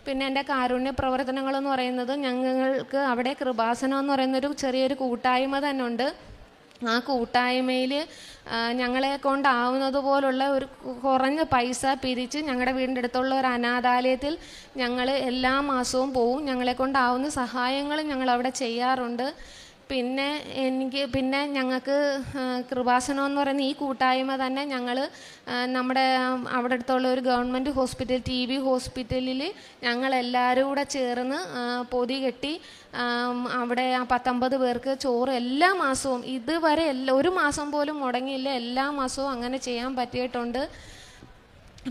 പിന്നെ എൻ്റെ കാരുണ്യ പ്രവർത്തനങ്ങളെന്ന് പറയുന്നത്, ഞങ്ങൾക്ക് അവിടെ കൃപാസനം എന്ന് പറയുന്നൊരു ചെറിയൊരു കൂട്ടായ്മ തന്നെ ഉണ്ട്. ആ കൂട്ടായ്മയിൽ ഞങ്ങളെ കൊണ്ടാവുന്നത് പോലുള്ള ഒരു കുറഞ്ഞ പൈസ പിരിച്ച് ഞങ്ങളുടെ വീടിൻ്റെ അടുത്തുള്ള ഒരു അനാഥാലയത്തിൽ ഞങ്ങൾ എല്ലാ മാസവും പോവും. ഞങ്ങളെ കൊണ്ടാവുന്ന സഹായങ്ങൾ ഞങ്ങൾ അവിടെ ചെയ്യാറുണ്ട്. പിന്നെ ഞങ്ങൾക്ക് കൃപാസനം എന്ന് പറയുന്ന ഈ കൂട്ടായ്മ തന്നെ ഞങ്ങൾ നമ്മുടെ അവിടെ അടുത്തുള്ള ഒരു ഗവൺമെൻറ് ഹോസ്പിറ്റൽ, TB ഹോസ്പിറ്റലിൽ ഞങ്ങളെല്ലാവരും കൂടെ ചേർന്ന് പൊതി കെട്ടി അവിടെ ആ 19 പേർക്ക് ചോറ് എല്ലാ മാസവും, ഇതുവരെ ഒരു മാസം പോലും മുടങ്ങിയില്ല, എല്ലാ മാസവും അങ്ങനെ ചെയ്യാൻ പറ്റിയിട്ടുണ്ട്.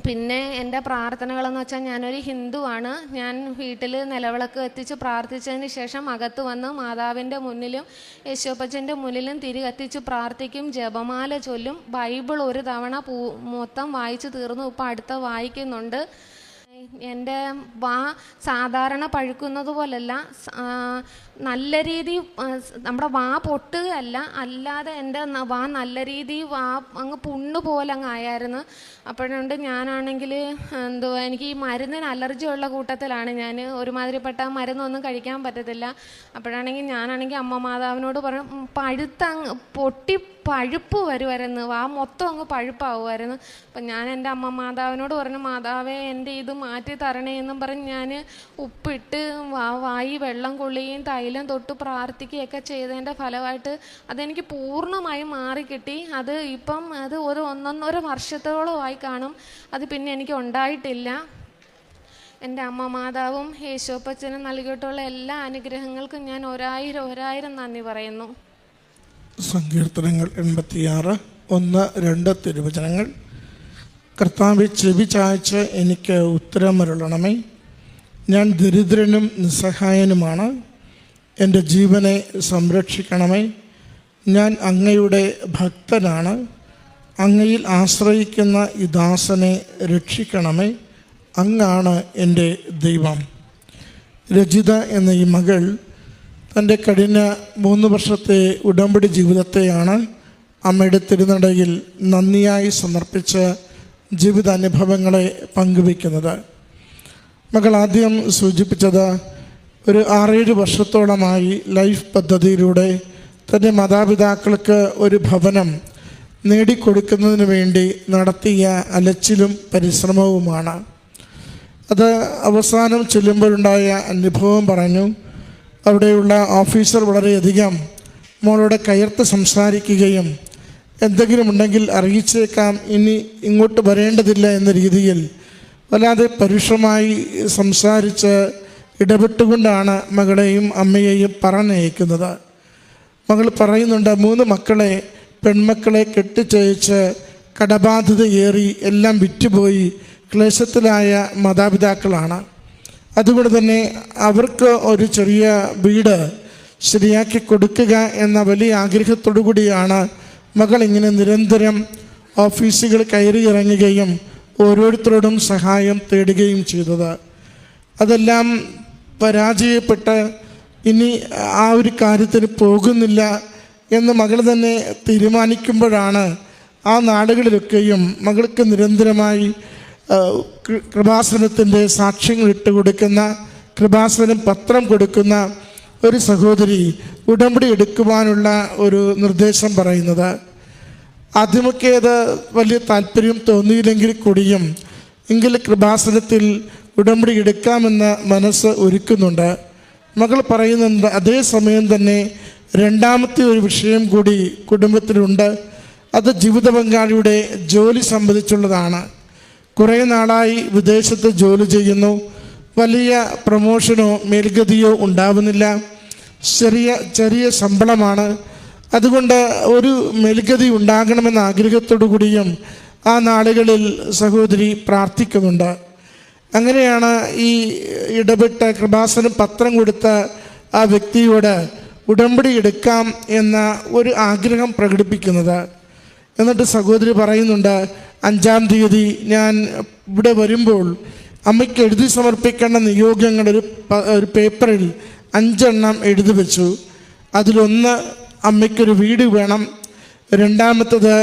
പിന്നെ എൻ്റെ പ്രാർത്ഥനകളെന്ന് വെച്ചാൽ, ഞാനൊരു ഹിന്ദുവാണ്. ഞാൻ വീട്ടിൽ നിലവിളക്ക് എത്തിച്ച് പ്രാർത്ഥിച്ചതിന് ശേഷം അകത്ത് വന്ന് മാതാവിൻ്റെ മുന്നിലും യേശുപ്പച്ചൻ്റെ മുന്നിലും തിരി കത്തിച്ച് പ്രാർത്ഥിക്കും, ജപമാല ചൊല്ലും. ബൈബിൾ ഒരു തവണ മൊത്തം വായിച്ച് തീർന്നു, ഇപ്പം അടുത്ത വായിക്കുന്നുണ്ട്. എൻ്റെ വാ സാധാരണ പഴുക്കുന്നത് പോലല്ല, നല്ല രീതി നമ്മുടെ വാ പൊട്ടുകയല്ല, അല്ലാതെ എൻ്റെ വാ നല്ല രീതി അങ്ങ് പുണ്ണ് പോലെ അങ്ങ് ആയായിരുന്നു. അപ്പോഴുണ്ട് ഞാനാണെങ്കിൽ എനിക്ക് ഈ മരുന്നിന് അലർജിയുള്ള കൂട്ടത്തിലാണ് ഞാൻ. ഒരുമാതിരിപ്പെട്ട മരുന്നൊന്നും കഴിക്കാൻ പറ്റത്തില്ല. അപ്പോഴാണെങ്കിൽ ഞാനാണെങ്കിൽ അമ്മ മാതാവിനോട് പറഞ്ഞു, പഴുത്തങ്ങ് പൊട്ടി പഴുപ്പ് വരുമായിരുന്നു, വാ മൊത്തം അങ്ങ് പഴുപ്പാവുമായിരുന്നു. അപ്പം ഞാൻ എൻ്റെ അമ്മ മാതാവിനോട് പറഞ്ഞു, മാതാവേ എൻ്റെ ഇത് മാറ്റി തരണേ എന്നും പറഞ്ഞ് ഞാൻ ഉപ്പിട്ട് വായി വെള്ളം കൊള്ളുകയും തൈലം തൊട്ട് പ്രാർത്ഥിക്കുകയൊക്കെ ചെയ്തതിൻ്റെ ഫലമായിട്ട് അതെനിക്ക് പൂർണ്ണമായും മാറിക്കിട്ടി. ഇപ്പം ഒരു 1.5 വർഷത്തോളമായി കാണും. അത് പിന്നെ എനിക്ക് ഉണ്ടായിട്ടില്ല. എൻ്റെ അമ്മ മാതാവും യേശുപ്പച്ചനും നൽകിയിട്ടുള്ള എല്ലാ അനുഗ്രഹങ്ങൾക്കും ഞാൻ 1000 നന്ദി പറയുന്നു. സങ്കീർത്തനങ്ങൾ 86, 1, 2 തിരുവചനങ്ങൾ. കർത്താവെ, ചെവി ചായ്ച്ച് എനിക്ക് ഉത്തരമരുളണമേ. ഞാൻ ദരിദ്രനും നിസ്സഹായനുമാണ്. എൻ്റെ ജീവനെ സംരക്ഷിക്കണമേ. ഞാൻ അങ്ങയുടെ ഭക്തനാണ്. അങ്ങയിൽ ആശ്രയിക്കുന്ന ഈ ദാസനെ രക്ഷിക്കണമേ. അങ്ങാണ് എൻ്റെ ദൈവം. രജിത എന്ന ഈ മകൾ തൻ്റെ കഴിഞ്ഞ 3 വർഷത്തെ ഉടമ്പടി ജീവിതത്തെയാണ് അമ്മയുടെ തിരുനടയിൽ നന്ദിയായി സമർപ്പിച്ച് ജീവിതാനുഭവങ്ങളെ പങ്കുവയ്ക്കുന്നത്. മകൾ ആദ്യം സൂചിപ്പിച്ചത് ഒരു 6-7 വർഷത്തോളമായി ലൈഫ് പദ്ധതിയിലൂടെ തൻ്റെ മാതാപിതാക്കൾക്ക് ഒരു ഭവനം നേടിക്കൊടുക്കുന്നതിന് വേണ്ടി നടത്തിയ അലച്ചിലും പരിശ്രമവുമാണ്. അത് അവസാനം ചെല്ലുമ്പോഴുണ്ടായ അനുഭവം പറഞ്ഞു. അവിടെയുള്ള ഓഫീസർ വളരെയധികം മോളോട് കയർത്ത് സംസാരിക്കുകയും എന്തെങ്കിലും ഉണ്ടെങ്കിൽ അറിയിച്ചേക്കാം, ഇനി ഇങ്ങോട്ട് വരേണ്ടതില്ല എന്ന രീതിയിൽ വല്ലാതെ പരുഷമായി സംസാരിച്ച് ഇടപെട്ടുകൊണ്ടാണ് മകളെയും അമ്മയെയും പറഞ്ഞയക്കുന്നത്. മകൾ പറയുന്നുണ്ട്, 3 മക്കളെ, പെൺമക്കളെ കെട്ടിച്ചയച്ച് കടബാധ്യതയേറി എല്ലാം വിറ്റുപോയി ക്ലേശത്തിലായ മാതാപിതാക്കളാണ്. അതുകൊണ്ട് തന്നെ അവർക്ക് ഒരു ചെറിയ വീട് ശരിയാക്കി കൊടുക്കുക എന്ന വലിയ ആഗ്രഹത്തോടു കൂടിയാണ് മകൾ ഇങ്ങനെ നിരന്തരം ഓഫീസുകൾ കയറി ഇറങ്ങുകയും ഓരോരുത്തരോടും സഹായം തേടുകയും ചെയ്തത്. അതെല്ലാം പരാജയപ്പെട്ട് ഇനി ആ ഒരു കാര്യത്തിന് പോകുന്നില്ല എന്ന് മകൾ തന്നെ തീരുമാനിക്കുമ്പോഴാണ് ആ നാടുകളിലൊക്കെയും മകൾക്ക് നിരന്തരമായി കൃപാസനത്തിൻ്റെ സാക്ഷ്യങ്ങൾ ഇട്ടുകൊടുക്കുന്ന, കൃപാസനം പത്രം കൊടുക്കുന്ന ഒരു സഹോദരി ഉടമ്പടി എടുക്കുവാനുള്ള ഒരു നിർദ്ദേശം പറയുന്നത്. ആദ്യമൊക്കെ അത് വലിയ താല്പര്യം തോന്നിയില്ലെങ്കിൽ കൂടിയും എങ്കിൽ കൃപാസനത്തിൽ ഉടമ്പടി എടുക്കാമെന്ന് മനസ്സ് ഒരുക്കുന്നുണ്ട്. മകൾ പറയുന്നുണ്ട്, അതേസമയം തന്നെ രണ്ടാമത്തെ ഒരു വിഷയം കൂടി കുടുംബത്തിലുണ്ട്. അത് ജീവിത പങ്കാളിയുടെ ജോലി സംബന്ധിച്ചുള്ളതാണ്. കുറേ നാളായി വിദേശത്ത് ജോലി ചെയ്യുന്നു. വലിയ പ്രമോഷനോ മേൽഗതിയോ ഉണ്ടാവുന്നില്ല. ചെറിയ ശമ്പളമാണ്. അതുകൊണ്ട് ഒരു മേൽഗതി ഉണ്ടാകണമെന്ന ആഗ്രഹത്തോടു കൂടിയും ആ നാളുകളിൽ സഹോദരി പ്രാർത്ഥിക്കുന്നുണ്ട്. അങ്ങനെയാണ് ഈ ഇടപെട്ട കൃപാസനം പത്രം കൊടുത്ത ആ വ്യക്തിയോട് ഉടമ്പടി എടുക്കാം എന്ന ഒരു ആഗ്രഹം പ്രകടിപ്പിക്കുന്നത്. എന്നിട്ട് സഹോദരി പറയുന്നുണ്ട്, 5-ാം തീയതി ഞാൻ ഇവിടെ വരുമ്പോൾ അമ്മയ്ക്ക് എഴുതി സമർപ്പിക്കേണ്ട നിയോഗങ്ങൾ ഒരു പേപ്പറിൽ 5 എണ്ണം എഴുതി വെച്ചു. അതിലൊന്ന് അമ്മയ്ക്കൊരു വീട് വേണം, രണ്ടാമത്തത്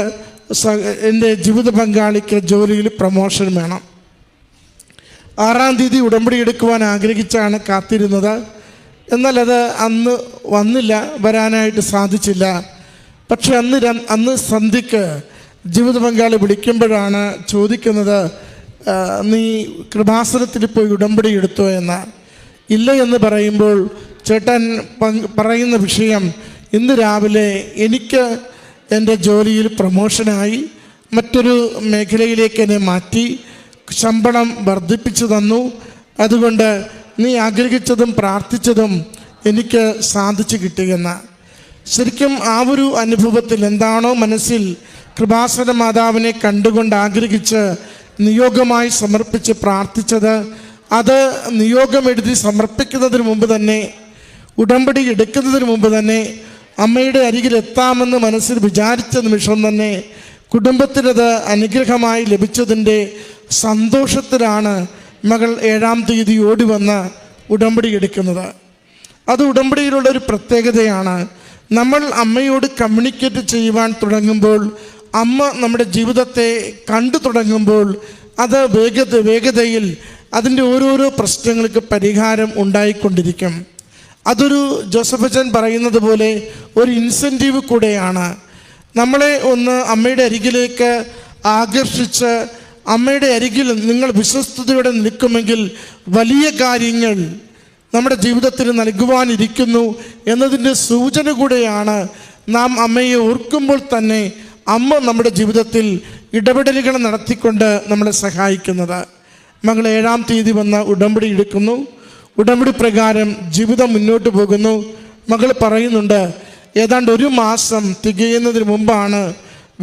എൻ്റെ ജീവിത പങ്കാളിക്ക് ജോലിയിൽ പ്രമോഷൻ വേണം. 6-ാം തീയതി ഉടമ്പടി എടുക്കുവാൻ ആഗ്രഹിച്ചാണ് കാത്തിരുന്നത്. എന്നാൽ അത് അന്ന് വന്നില്ല, വരാനായിട്ട് സാധിച്ചില്ല. പക്ഷെ അന്ന് സന്ധ്യക്ക് ജീവിത പങ്കാളി വിളിക്കുമ്പോഴാണ് ചോദിക്കുന്നത്, നീ കൃപാസനത്തിൽ പോയി ഉടമ്പടി എടുത്തോ എന്ന്. ഇല്ല എന്ന് പറയുമ്പോൾ ചേട്ടൻ പറയുന്ന വിഷയം, ഇന്ന് രാവിലെ എനിക്ക് എൻ്റെ ജോലിയിൽ പ്രമോഷനായി, മറ്റൊരു മേഖലയിലേക്ക് എന്നെ മാറ്റി, ശമ്പളം വർദ്ധിപ്പിച്ചു തന്നു. അതുകൊണ്ട് നീ ആഗ്രഹിച്ചതും പ്രാർത്ഥിച്ചതും എനിക്ക് സാധിച്ചു കിട്ടിയെന്ന്. ശരിക്കും ആ ഒരു അനുഭവത്തിൽ എന്താണോ മനസ്സിൽ കൃപാസന മാതാവിനെ കണ്ടുകൊണ്ട് ആഗ്രഹിച്ച് നിയോഗമായി സമർപ്പിച്ച് പ്രാർത്ഥിച്ചത്, അത് നിയോഗം എഴുതി സമർപ്പിക്കുന്നതിന് മുമ്പ് തന്നെ, ഉടമ്പടി എടുക്കുന്നതിന് മുമ്പ് തന്നെ, അമ്മയുടെ അരികിലെത്താമെന്ന് മനസ്സിൽ വിചാരിച്ച നിമിഷം തന്നെ കുടുംബത്തിനത് അനുഗ്രഹമായി ലഭിച്ചതിൻ്റെ സന്തോഷത്തിലാണ് മകൾ 7-ാം തീയതി ഓടി വന്ന് ഉടമ്പടി എടുക്കുന്നത്. അത് ഉടമ്പടിയിലുള്ളൊരു പ്രത്യേകതയാണ്. നമ്മൾ അമ്മയോട് കമ്മ്യൂണിക്കേറ്റ് ചെയ്യുവാൻ തുടങ്ങുമ്പോൾ, അമ്മ നമ്മുടെ ജീവിതത്തെ കണ്ടു തുടങ്ങുമ്പോൾ, അത് വേഗതയിൽ അതിൻ്റെ ഓരോരോ പ്രശ്നങ്ങൾക്ക് പരിഹാരം ഉണ്ടായിക്കൊണ്ടിരിക്കും. അതൊരു ജോസഫ് അച്ഛൻ പറയുന്നത് പോലെ ഒരു ഇൻസെൻറ്റീവ് കൂടെയാണ്. നമ്മളെ ഒന്ന് അമ്മയുടെ അരികിലേക്ക് ആകർഷിച്ച്, അമ്മയുടെ അരികിൽ നിങ്ങൾ വിശ്വസ്തയോടെ നിൽക്കുമെങ്കിൽ വലിയ കാര്യങ്ങൾ നമ്മുടെ ജീവിതത്തിൽ നൽകുവാനിരിക്കുന്നു എന്നതിൻ്റെ സൂചന കൂടെയാണ് നാം അമ്മയെ ഓർക്കുമ്പോൾ തന്നെ അമ്മ നമ്മുടെ ജീവിതത്തിൽ ഇടപെടലുകൾ നടത്തിക്കൊണ്ട് നമ്മളെ സഹായിക്കുന്നത്. മകൾ 7-ാം തീയതി വന്ന് ഉടമ്പടി എടുക്കുന്നു. ഉടമ്പടി പ്രകാരം ജീവിതം മുന്നോട്ട് പോകുന്നു. മകൾ പറയുന്നുണ്ട്, ഏതാണ്ട് 1 മാസം തികയുന്നതിന് മുമ്പാണ്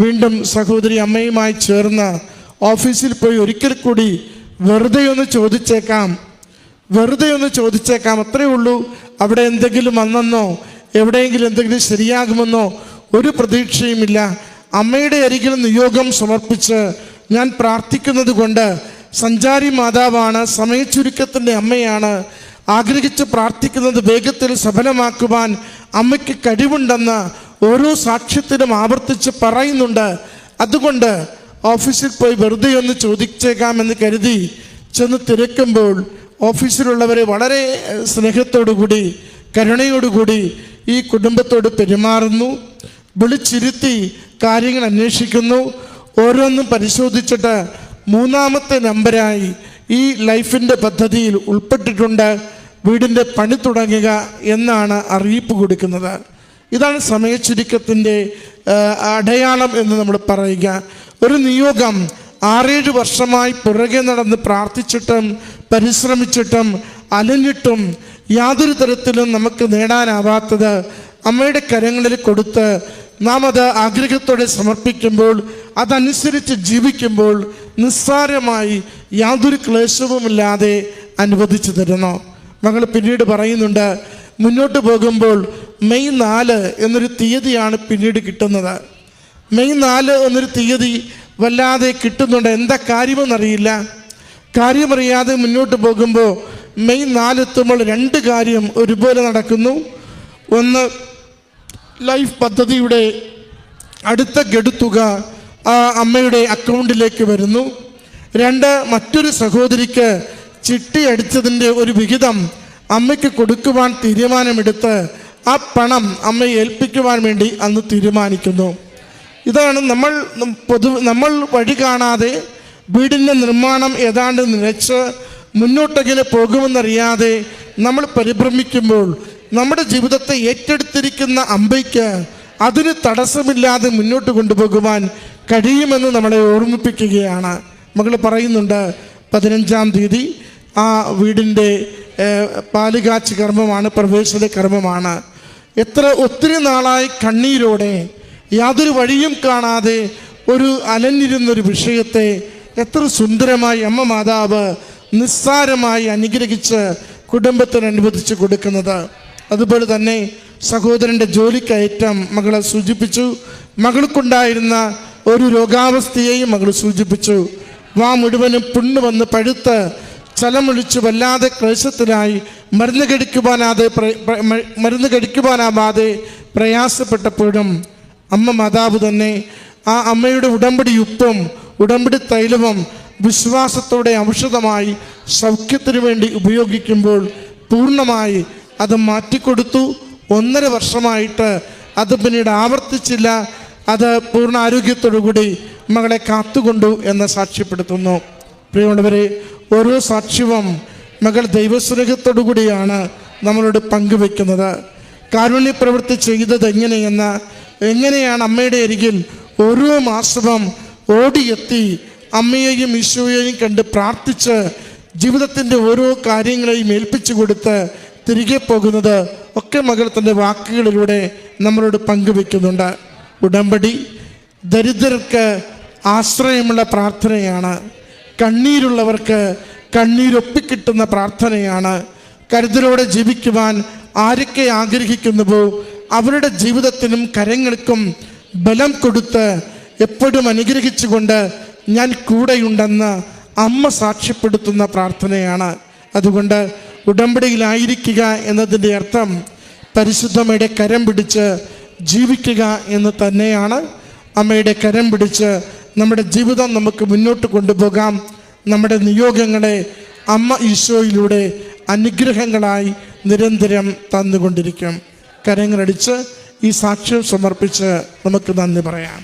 വീണ്ടും സഹോദരി അമ്മയുമായി ചേർന്ന് ഓഫീസിൽ പോയി ഒരിക്കൽ കൂടി വെറുതെ ഒന്ന് ചോദിച്ചേക്കാം, അത്രയേ ഉള്ളൂ. അവിടെ എന്തെങ്കിലും വന്നെന്നോ എവിടെയെങ്കിലും എന്തെങ്കിലും ശരിയാകുമെന്നോ ഒരു പ്രതീക്ഷയുമില്ല. അമ്മയുടെ അരികിൽ നിയോഗം സമർപ്പിച്ച് ഞാൻ പ്രാർത്ഥിക്കുന്നത് കൊണ്ട്, സഞ്ചാരി മാതാവാണ്, സമയച്ചുരുക്കത്തിൻ്റെ അമ്മയാണ്, ആഗ്രഹിച്ച് പ്രാർത്ഥിക്കുന്നത് വേഗത്തിൽ സഫലമാക്കുവാൻ അമ്മയ്ക്ക് കഴിവുണ്ടെന്ന് ഓരോ സാക്ഷ്യത്തിനും ആവർത്തിച്ച് പറയുന്നുണ്ട്. അതുകൊണ്ട് ഓഫീസിൽ പോയി വെറുതെ ഒന്ന് ചോദിച്ചേക്കാമെന്ന് കരുതി ചെന്ന് തിരക്കുമ്പോൾ ഓഫീസിലുള്ളവരെ വളരെ സ്നേഹത്തോടുകൂടി കരുണയോടുകൂടി ഈ കുടുംബത്തോട് പെരുമാറുന്നു. വിളിച്ചിരുത്തി കാര്യങ്ങൾ അന്വേഷിക്കുന്നു. ഓരോന്നും പരിശോധിച്ചിട്ട് 3-ാമത്തെ നമ്പരായി ഈ ലൈഫിൻ്റെ പദ്ധതിയിൽ ഉൾപ്പെട്ടിട്ടുണ്ട്, വീടിൻ്റെ പണി തുടങ്ങുക എന്നാണ് അറിയിപ്പ് കൊടുക്കുന്നത്. ഇതാണ് സമയച്ചുരുക്കത്തിൻ്റെ അടയാളം എന്ന് നമ്മൾ പറയുക. ഒരു നിയോഗം 6-7 വർഷമായി പുറകെ നടന്ന് പ്രാർത്ഥിച്ചിട്ടും പരിശ്രമിച്ചിട്ടും അലഞ്ഞിട്ടും യാതൊരു തരത്തിലും നമുക്ക് നേടാനാവാത്തത് അമ്മയുടെ കരങ്ങളിൽ കൊടുത്ത് നാം അത് ആഗ്രഹത്തോടെ സമർപ്പിക്കുമ്പോൾ, അതനുസരിച്ച് ജീവിക്കുമ്പോൾ നിസ്സാരമായി യാതൊരു ക്ലേശവുമില്ലാതെ അനുവദിച്ചു തരുന്നു. മകൾ പിന്നീട് പറയുന്നുണ്ട്, മുന്നോട്ട് പോകുമ്പോൾ മെയ് 4 എന്നൊരു തീയതിയാണ് പിന്നീട് കിട്ടുന്നത്. മെയ് 4 എന്നൊരു തീയതി വല്ലാതെ കിട്ടുന്നുണ്ട്. എന്താ കാര്യമെന്നറിയില്ല. കാര്യമറിയാതെ മുന്നോട്ട് പോകുമ്പോൾ മെയ് 4 എത്തുമ്പോൾ 2 കാര്യം ഒരുപോലെ നടക്കുന്നു. ഒന്ന്, ലൈഫ് പദ്ധതിയുടെ അടുത്ത ഗഡുത്തുക അമ്മയുടെ അക്കൗണ്ടിലേക്ക് വരുന്നു. 2, മറ്റൊരു സഹോദരിക്ക് ചിട്ടി അടിച്ചതിൻ്റെ ഒരു വിഹിതം അമ്മയ്ക്ക് കൊടുക്കുവാൻ തീരുമാനമെടുത്ത് ആ പണം അമ്മയെ ഏൽപ്പിക്കുവാൻ വേണ്ടി അന്ന് തീരുമാനിക്കുന്നു. ഇതാണ് നമ്മൾ വഴി കാണാതെ വീടിൻ്റെ നിർമ്മാണം ഏതാണ്ട് നിലച്ച് മുന്നോട്ടെങ്ങനെ പോകുമെന്നറിയാതെ നമ്മൾ പരിഭ്രമിക്കുമ്പോൾ നമ്മുടെ ജീവിതത്തെ ഏറ്റെടുത്തിരിക്കുന്ന അമ്പയ്ക്ക് അതിന് തടസ്സമില്ലാതെ മുന്നോട്ട് കൊണ്ടുപോകുവാൻ കഴിയുമെന്ന് നമ്മളെ ഓർമ്മിപ്പിക്കുകയാണ്. മകൾ പറയുന്നുണ്ട്, 15-ാം തീയതി ആ വീടിൻ്റെ പാലുകാച്ച് കർമ്മമാണ്, പ്രവേശന കർമ്മമാണ്. ഒത്തിരി നാളായി കണ്ണീരോടെ യാതൊരു വഴിയും കാണാതെ ഒരു അലഞ്ഞിരുന്നൊരു വിഷയത്തെ എത്ര സുന്ദരമായി അമ്മ മാതാവ് നിസ്സാരമായി അനുഗ്രഹിച്ച് കുടുംബത്തിന് അനുവദിച്ചു കൊടുക്കുന്നത്. അതുപോലെ തന്നെ സഹോദരൻ്റെ ജോലിക്കയറ്റം മകളെ സൂചിപ്പിച്ചു. മകൾക്കുണ്ടായിരുന്ന ഒരു രോഗാവസ്ഥയെയും മകൾ സൂചിപ്പിച്ചു. മുഴുവനും പുണ്ണ് വന്ന് പഴുത്ത് സ്ഥലമൊഴിച്ച് വല്ലാതെ ക്ലേശത്തിലായി മരുന്ന് കഴിക്കുവാനാവാതെ പ്രയാസപ്പെട്ടപ്പോഴും അമ്മ മാതാവ് തന്നെ ആ അമ്മയുടെ ഉടമ്പടി ഉപ്പും ഉടമ്പടി തൈലവും വിശ്വാസത്തോടെ ഔഷധമായി സൗഖ്യത്തിനു വേണ്ടി ഉപയോഗിക്കുമ്പോൾ പൂർണ്ണമായി അത് മാറ്റിക്കൊടുത്തു. 1.5 വർഷമായിട്ട് അത് പിന്നീട് ആവർത്തിച്ചില്ല. അത് പൂർണ്ണ ആരോഗ്യത്തോടുകൂടി മകളെ കാത്തുകൊണ്ടു എന്ന് സാക്ഷ്യപ്പെടുത്തുന്നു. പ്രിയമുള്ളവരെ, ഓരോ സാക്ഷ്യവും മകൾ ദൈവസ്നേഹത്തോടുകൂടിയാണ് നമ്മളോട് പങ്കുവെക്കുന്നത്. കാരുണ്യ പ്രവൃത്തി ചെയ്തത് എങ്ങനെയാണ് അമ്മയുടെ അരികിൽ ഓരോ മാസവും ഓടിയെത്തി അമ്മയെയും ഈശോയെയും കണ്ട് പ്രാർത്ഥിച്ച് ജീവിതത്തിൻ്റെ ഓരോ കാര്യങ്ങളെയും ഏൽപ്പിച്ചു കൊടുത്ത് തിരികെ പോകുന്നത് ഒക്കെ മകൾ തൻ്റെ വാക്കുകളിലൂടെ നമ്മളോട് പങ്കുവെക്കുന്നുണ്ട്. ഉടമ്പടി ദരിദ്രർക്ക് ആശ്രയമുള്ള പ്രാർത്ഥനയാണ്. കണ്ണീരുള്ളവർക്ക് കണ്ണീരൊപ്പിക്കിട്ടുന്ന പ്രാർത്ഥനയാണ്. കരുതലോടെ ജീവിക്കുവാൻ ആരൊക്കെ ആഗ്രഹിക്കുന്നുവോ അവരുടെ ജീവിതത്തിനും കരങ്ങൾക്കും ബലം കൊടുത്ത് എപ്പോഴും അനുഗ്രഹിച്ചുകൊണ്ട് ഞാൻ കൂടെയുണ്ടെന്ന് അമ്മ സാക്ഷ്യപ്പെടുത്തുന്ന പ്രാർത്ഥനയാണ്. അതുകൊണ്ട് ഉടമ്പടിയിലായിരിക്കുക എന്നതിൻ്റെ അർത്ഥം പരിശുദ്ധമ്മയുടെ കരം പിടിച്ച് ജീവിക്കുക എന്ന് തന്നെയാണ്. അമ്മയുടെ കരം പിടിച്ച് നമ്മുടെ ജീവിതം നമുക്ക് മുന്നോട്ട് കൊണ്ടുപോകാം. നമ്മുടെ നിയോഗങ്ങളെ അമ്മ ഈശോയിലൂടെ അനുഗ്രഹങ്ങളായി നിരന്തരം തന്നുകൊണ്ടിരിക്കും. കരങ്ങളടിച്ച് ഈ സാക്ഷ്യം സമർപ്പിച്ച് നമുക്ക് നന്ദി പറയാം.